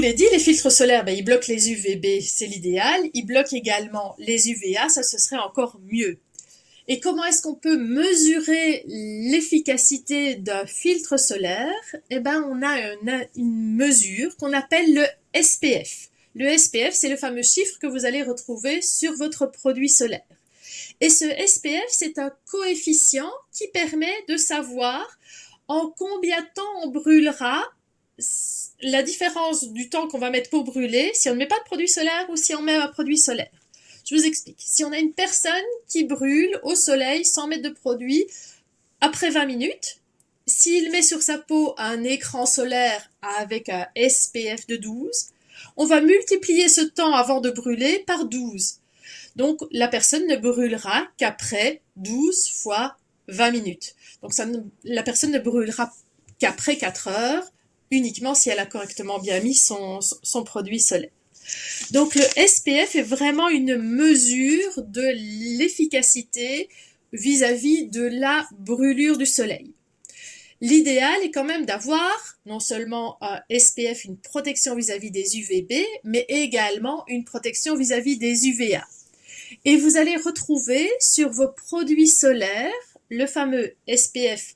l'ai dit, les filtres solaires, ben, ils bloquent les UVB, c'est l'idéal. Ils bloquent également les UVA, ça ce serait encore mieux. Et comment est-ce qu'on peut mesurer l'efficacité d'un filtre solaire? Eh ben, on a une mesure qu'on appelle le SPF. Le SPF, c'est le fameux chiffre que vous allez retrouver sur votre produit solaire. Et ce SPF, c'est un coefficient qui permet de savoir en combien de temps on brûlera, la différence du temps qu'on va mettre pour brûler si on ne met pas de produit solaire ou si on met un produit solaire. Je vous explique. Si on a une personne qui brûle au soleil sans mettre de produit, après 20 minutes, s'il met sur sa peau un écran solaire avec un SPF de 12, on va multiplier ce temps avant de brûler par 12. Donc, la personne ne brûlera qu'après 12 fois 20 minutes. Donc, la personne ne brûlera qu'après 4 heures, uniquement si elle a correctement bien mis son produit solaire. Donc, le SPF est vraiment une mesure de l'efficacité vis-à-vis de la brûlure du soleil. L'idéal est quand même d'avoir non seulement un SPF, une protection vis-à-vis des UVB, mais également une protection vis-à-vis des UVA. Et vous allez retrouver sur vos produits solaires le fameux SPF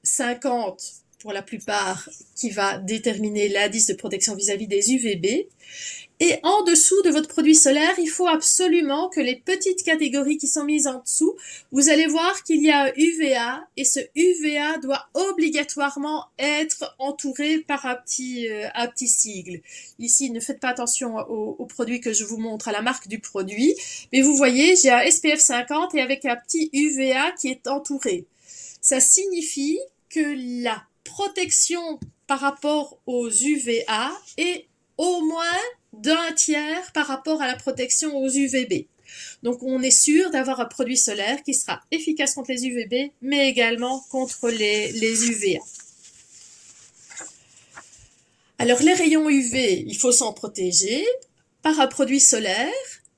50 pour la plupart qui va déterminer l'indice de protection vis-à-vis des UVB. Et en dessous de votre produit solaire, il faut absolument que les petites catégories qui sont mises en dessous, vous allez voir qu'il y a un UVA et ce UVA doit obligatoirement être entouré par un petit sigle. Ici, ne faites pas attention au produit que je vous montre, à la marque du produit, mais vous voyez, j'ai un SPF 50 et avec un petit UVA qui est entouré. Ça signifie que la protection par rapport aux UVA est au moins d'un tiers par rapport à la protection aux UVB. Donc on est sûr d'avoir un produit solaire qui sera efficace contre les UVB, mais également contre les UVA. Alors les rayons UV, il faut s'en protéger par un produit solaire,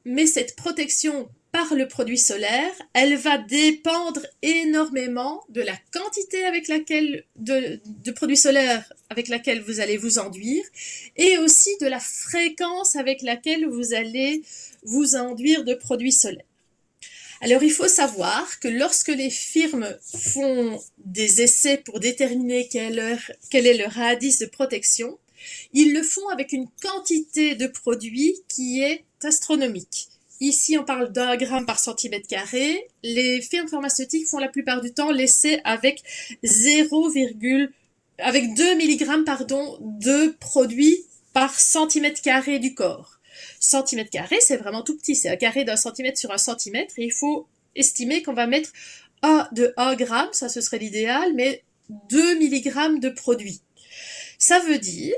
mais cette protection par le produit solaire, elle va dépendre énormément de la quantité avec laquelle de produits solaires avec laquelle vous allez vous enduire et aussi de la fréquence avec laquelle vous allez vous enduire de produits solaires. Alors il faut savoir que lorsque les firmes font des essais pour déterminer quel est leur indice de protection, ils le font avec une quantité de produits qui est astronomique. Ici, on parle d'1 gramme par centimètre carré. Les firmes pharmaceutiques font la plupart du temps l'essai avec 2 mg de produits par centimètre carré du corps. Centimètre carré, c'est vraiment tout petit. C'est un carré d'un centimètre sur un centimètre. Et il faut estimer qu'on va mettre de 1 gramme, ça ce serait l'idéal, mais 2 mg de produit. Ça veut dire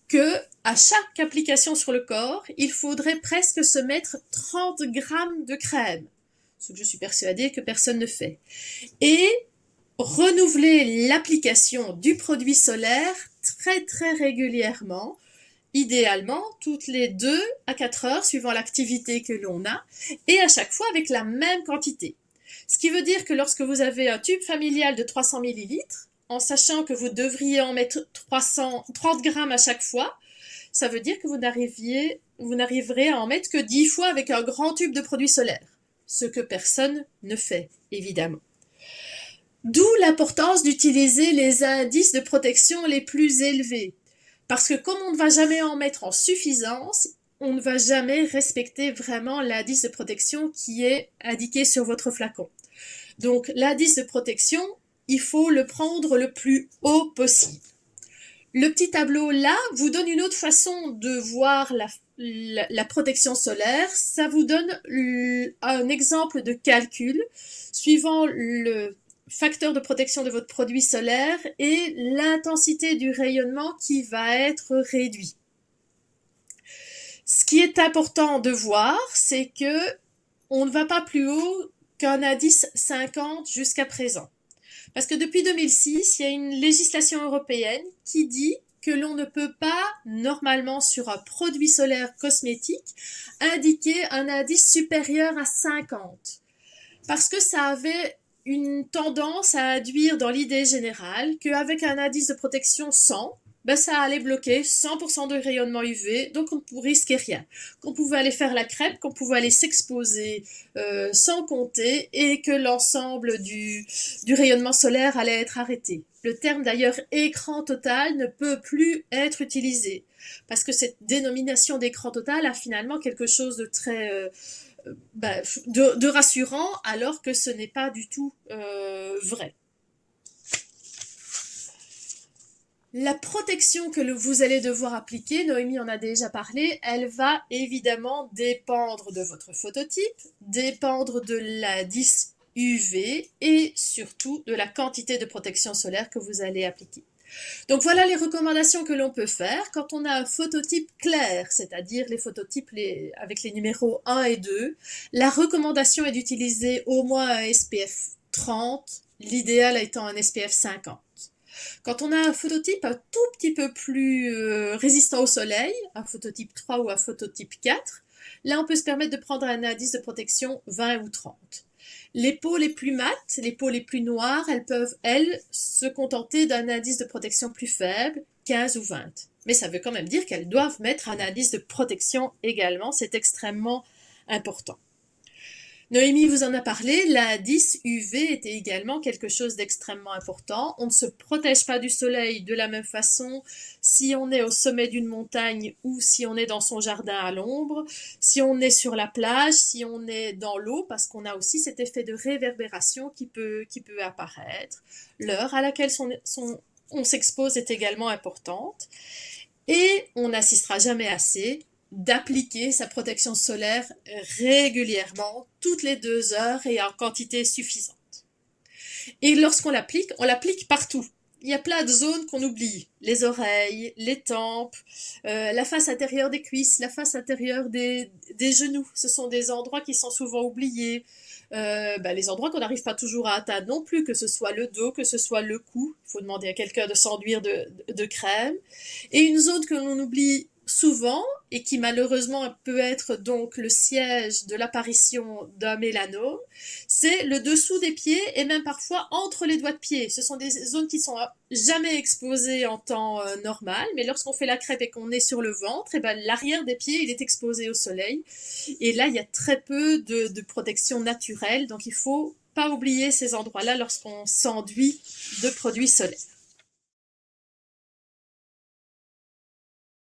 que à chaque application sur le corps, il faudrait presque se mettre 30 grammes de crème, ce que je suis persuadée que personne ne fait. Et renouveler l'application du produit solaire très très régulièrement, idéalement toutes les 2 à 4 heures suivant l'activité que l'on a, et à chaque fois avec la même quantité. Ce qui veut dire que lorsque vous avez un tube familial de 300 ml, en sachant que vous devriez en mettre 30 grammes à chaque fois, ça veut dire que vous n'arriverez à en mettre que 10 fois avec un grand tube de produit solaire. Ce que personne ne fait, évidemment. D'où l'importance d'utiliser les indices de protection les plus élevés. Parce que comme on ne va jamais en mettre en suffisance, on ne va jamais respecter vraiment l'indice de protection qui est indiqué sur votre flacon. Donc l'indice de protection, il faut le prendre le plus haut possible. Le petit tableau là vous donne une autre façon de voir la protection solaire. Ça vous donne un exemple de calcul suivant le facteur de protection de votre produit solaire et l'intensité du rayonnement qui va être réduit. Ce qui est important de voir, c'est que on ne va pas plus haut qu'un indice 50 jusqu'à présent. Parce que depuis 2006, il y a une législation européenne qui dit que l'on ne peut pas, normalement, sur un produit solaire cosmétique, indiquer un indice supérieur à 50. Parce que ça avait une tendance à induire dans l'idée générale qu'avec un indice de protection 100, ben ça allait bloquer 100% de rayonnement UV, donc on ne risquait rien. Qu'on pouvait aller faire la crêpe, qu'on pouvait aller s'exposer sans compter, et que l'ensemble du rayonnement solaire allait être arrêté. Le terme d'ailleurs écran total ne peut plus être utilisé, parce que cette dénomination d'écran total a finalement quelque chose de très de rassurant, alors que ce n'est pas du tout vrai. La protection que vous allez devoir appliquer, Noémie en a déjà parlé, elle va évidemment dépendre de votre phototype, dépendre de l'indice UV et surtout de la quantité de protection solaire que vous allez appliquer. Donc voilà les recommandations que l'on peut faire quand on a un phototype clair, c'est-à-dire les phototypes avec les numéros 1 et 2. La recommandation est d'utiliser au moins un SPF 30, l'idéal étant un SPF 50. Quand on a un phototype un tout petit peu plus résistant au soleil, un phototype 3 ou un phototype 4, là on peut se permettre de prendre un indice de protection 20 ou 30. Les peaux les plus mates, les peaux les plus noires, elles peuvent, elles, se contenter d'un indice de protection plus faible, 15 ou 20. Mais ça veut quand même dire qu'elles doivent mettre un indice de protection également, c'est extrêmement important. Noémie vous en a parlé, l'indice UV était également quelque chose d'extrêmement important. On ne se protège pas du soleil de la même façon si on est au sommet d'une montagne ou si on est dans son jardin à l'ombre, si on est sur la plage, si on est dans l'eau, parce qu'on a aussi cet effet de réverbération qui peut apparaître. L'heure à laquelle on s'expose est également importante. Et on n'assistera jamais assez d'appliquer sa protection solaire régulièrement, toutes les 2 heures et en quantité suffisante. Et lorsqu'on on l'applique partout. Il y a plein de zones qu'on oublie. Les oreilles, les tempes, la face intérieure des cuisses, la face intérieure des genoux. Ce sont des endroits qui sont souvent oubliés. Les endroits qu'on n'arrive pas toujours à atteindre non plus, que ce soit le dos, que ce soit le cou. Il faut demander à quelqu'un de s'enduire de crème. Et une zone que l'on oublie souvent et qui malheureusement peut être donc le siège de l'apparition d'un mélanome, c'est le dessous des pieds et même parfois entre les doigts de pied. Ce sont des zones qui sont jamais exposées en temps normal, mais lorsqu'on fait la crêpe et qu'on est sur le ventre, et l'arrière des pieds il est exposé au soleil. Et là, il y a très peu de protection naturelle, donc il faut pas oublier ces endroits-là lorsqu'on s'enduit de produits solaires.